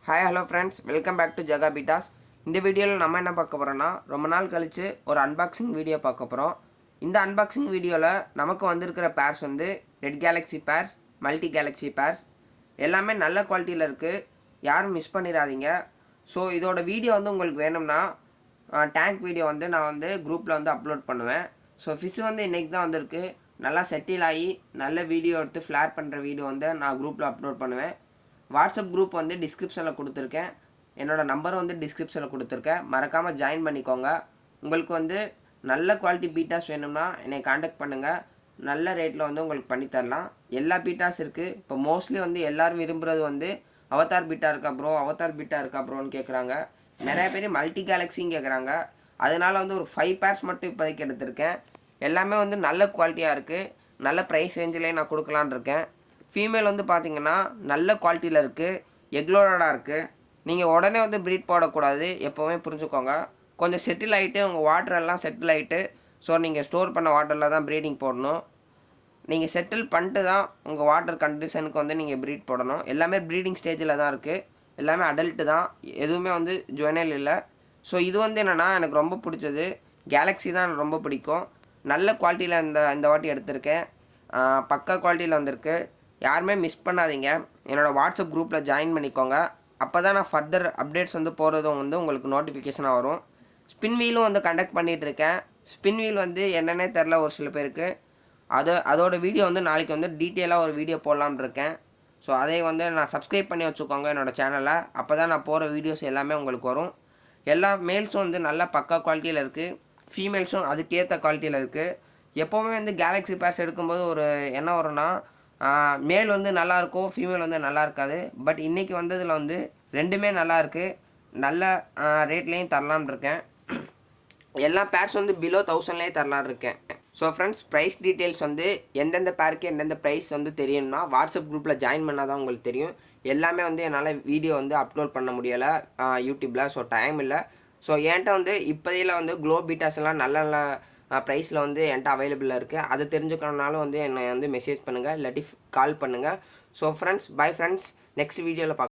Hi hello friends, welcome back to ஜகா பீட்டாஸ். இந்த வீடியோவில் நம்ம என்ன பார்க்க போகிறோன்னா, ரொம்ப நாள் கழித்து ஒரு அன்பாக்சிங் வீடியோ பார்க்க போகிறோம். இந்த அன்பாக்சிங் வீடியோவில் நமக்கு வந்திருக்கிற பேர்ஸ் வந்து red galaxy pairs, multi galaxy pairs எல்லாமே நல்ல குவாலிட்டியில் இருக்குது. யாரும் மிஸ் பண்ணிடாதீங்க. ஸோ இதோட வீடியோ வந்து உங்களுக்கு வேணும்னா டேங்க் வீடியோ வந்து நான் வந்து குரூப்பில் வந்து அப்லோட் பண்ணுவேன். ஸோ ஃபிஷ் வந்து இன்றைக்கி தான் வந்திருக்கு. நல்லா செட்டில் ஆகி நல்ல வீடியோ எடுத்து ஃப்ளார் பண்ணுற வீடியோ வந்து நான் குரூப்பில் அப்லோட் பண்ணுவேன். வாட்ஸ்அப் குரூப் வந்து டிஸ்கிரிப்ஷனில் கொடுத்துருக்கேன். என்னோடய நம்பர் வந்து டிஸ்கிரிப்ஷனில் கொடுத்துருக்கேன். மறக்காமல் ஜாயின் பண்ணிக்கோங்க. உங்களுக்கு வந்து நல்ல குவாலிட்டி பீட்டாஸ் வேணும்னா என்னை காண்டாக்ட் பண்ணுங்கள். நல்ல ரேட்டில் வந்து உங்களுக்கு பண்ணித்தரலாம். எல்லா பீட்டாஸ் இருக்குது. இப்போ மோஸ்ட்லி வந்து எல்லோரும் விரும்புகிறது வந்து அவதார் பீட்டா இருக்கா ப்ரோ, அவதார் பீட்டா இருக்கா ப்ரோன்னு கேட்குறாங்க. நிறைய பேர் மல்டி கேலக்ஸின்னு கேட்குறாங்க. அதனால் வந்து ஒரு 5 பேர்ஸ் மட்டும் இப்போதைக்கு எடுத்திருக்கேன். எல்லாமே வந்து நல்ல குவாலிட்டியாக இருக்குது. நல்ல ப்ரைஸ் ரேஞ்சிலே நான் கொடுக்கலான் இருக்கேன். ஃபீமேல் வந்து பார்த்திங்கன்னா நல்ல குவாலிட்டியில் இருக்குது, எக்லோடடாக இருக்குது. நீங்கள் உடனே வந்து ப்ரீட் போடக்கூடாது, எப்போவுமே புரிஞ்சுக்கோங்க. கொஞ்சம் செட்டில் ஆகிட்டு உங்கள் வாட்டரெல்லாம் செட்டில் ஆகிட்டு, ஸோ நீங்கள் ஸ்டோர் பண்ண வாட்டரில் தான் ப்ரீடிங் போடணும். நீங்கள் செட்டில் பண்ணிட்டு தான் உங்கள் வாட்டர் கண்டிஷனுக்கு வந்து நீங்கள் ப்ரீட் போடணும். எல்லாமே ப்ரீடிங் ஸ்டேஜில் தான் இருக்குது. எல்லாமே அடல்ட்டு தான், எதுவுமே வந்து ஜுவனல் இல்லை. ஸோ இது வந்து என்னென்னா எனக்கு ரொம்ப பிடிச்சது கேலக்ஸி தான். எனக்கு ரொம்ப பிடிக்கும். நல்ல குவாலிட்டியில் இந்த வாட்டி எடுத்திருக்கேன். பக்கா குவாலிட்டியில் வந்திருக்கு. யாருமே மிஸ் பண்ணாதீங்க. என்னோடய வாட்ஸ்அப் குரூப்பில் ஜாயின் பண்ணிக்கோங்க. அப்போ தான் நான் ஃபர்தர் அப்டேட்ஸ் வந்து போகிறதும் வந்து உங்களுக்கு நோட்டிஃபிகேஷனாக வரும். ஸ்பின் வீலும் வந்து கண்டக்ட் பண்ணிகிட்ருக்கேன். ஸ்பின் வீல் வந்து என்னென்னே தெரில ஒரு சில பேருக்கு. அதோட வீடியோ வந்து நாளைக்கு வந்து டீட்டெயிலாக ஒரு வீடியோ போடலான்னு இருக்கேன். ஸோ அதை வந்து நான் சப்ஸ்கிரைப் பண்ணி வச்சுக்கோங்க என்னோடய சேனலை. அப்போ தான் நான் போகிற வீடியோஸ் எல்லாமே உங்களுக்கு வரும். எல்லா மேல்ஸும் வந்து நல்ல பக்கா குவாலிட்டியில் இருக்குது. ஃபீமேல்ஸும் அதுக்கேற்ற குவாலிட்டியில் இருக்குது. எப்போவுமே வந்து கேலக்ஸி பேர்ஸ் எடுக்கும்போது ஒரு என்ன வரும்னா, மேல் வந்து நல்லாயிருக்கும், ஃபீமேல் வந்து நல்லா இருக்காது. பட் இன்றைக்கி வந்ததில் வந்து ரெண்டுமே நல்லாயிருக்கு. நல்ல ரேட்லேயும் தரலான்னு இருக்கேன். எல்லா பேர்ஸ் வந்து பிலோ 1000லேயே தரலான்னு இருக்கேன். ஸோ ஃப்ரெண்ட்ஸ், ப்ரைஸ் டீட்டெயில்ஸ் வந்து எந்தெந்த பேருக்கு எந்தெந்த ப்ரைஸ் வந்து தெரியணும்னா வாட்ஸ்அப் குரூப்பில் ஜாயின் பண்ணால் தான் உங்களுக்கு தெரியும். எல்லாமே வந்து என்னால் வீடியோ வந்து அப்லோட் பண்ண முடியலை யூடியூப்பில். ஸோ டைம் இல்லை. ஸோ என்கிட்ட வந்து இப்போதையில் வந்து க்ளோ பீட்டாஸ் எல்லாம் நல்ல நல்ல ப்ரைஸில் வந்து என்கிட்ட அவைலபிளாக இருக்குது. அதை தெரிஞ்சுக்கணுன்னாலும் வந்து என்னை வந்து மெசேஜ் பண்ணுங்கள், இல்லாட்டி கால் பண்ணுங்கள். So friends, bye friends. Next வீடியோவில் பார்க்கலாம்.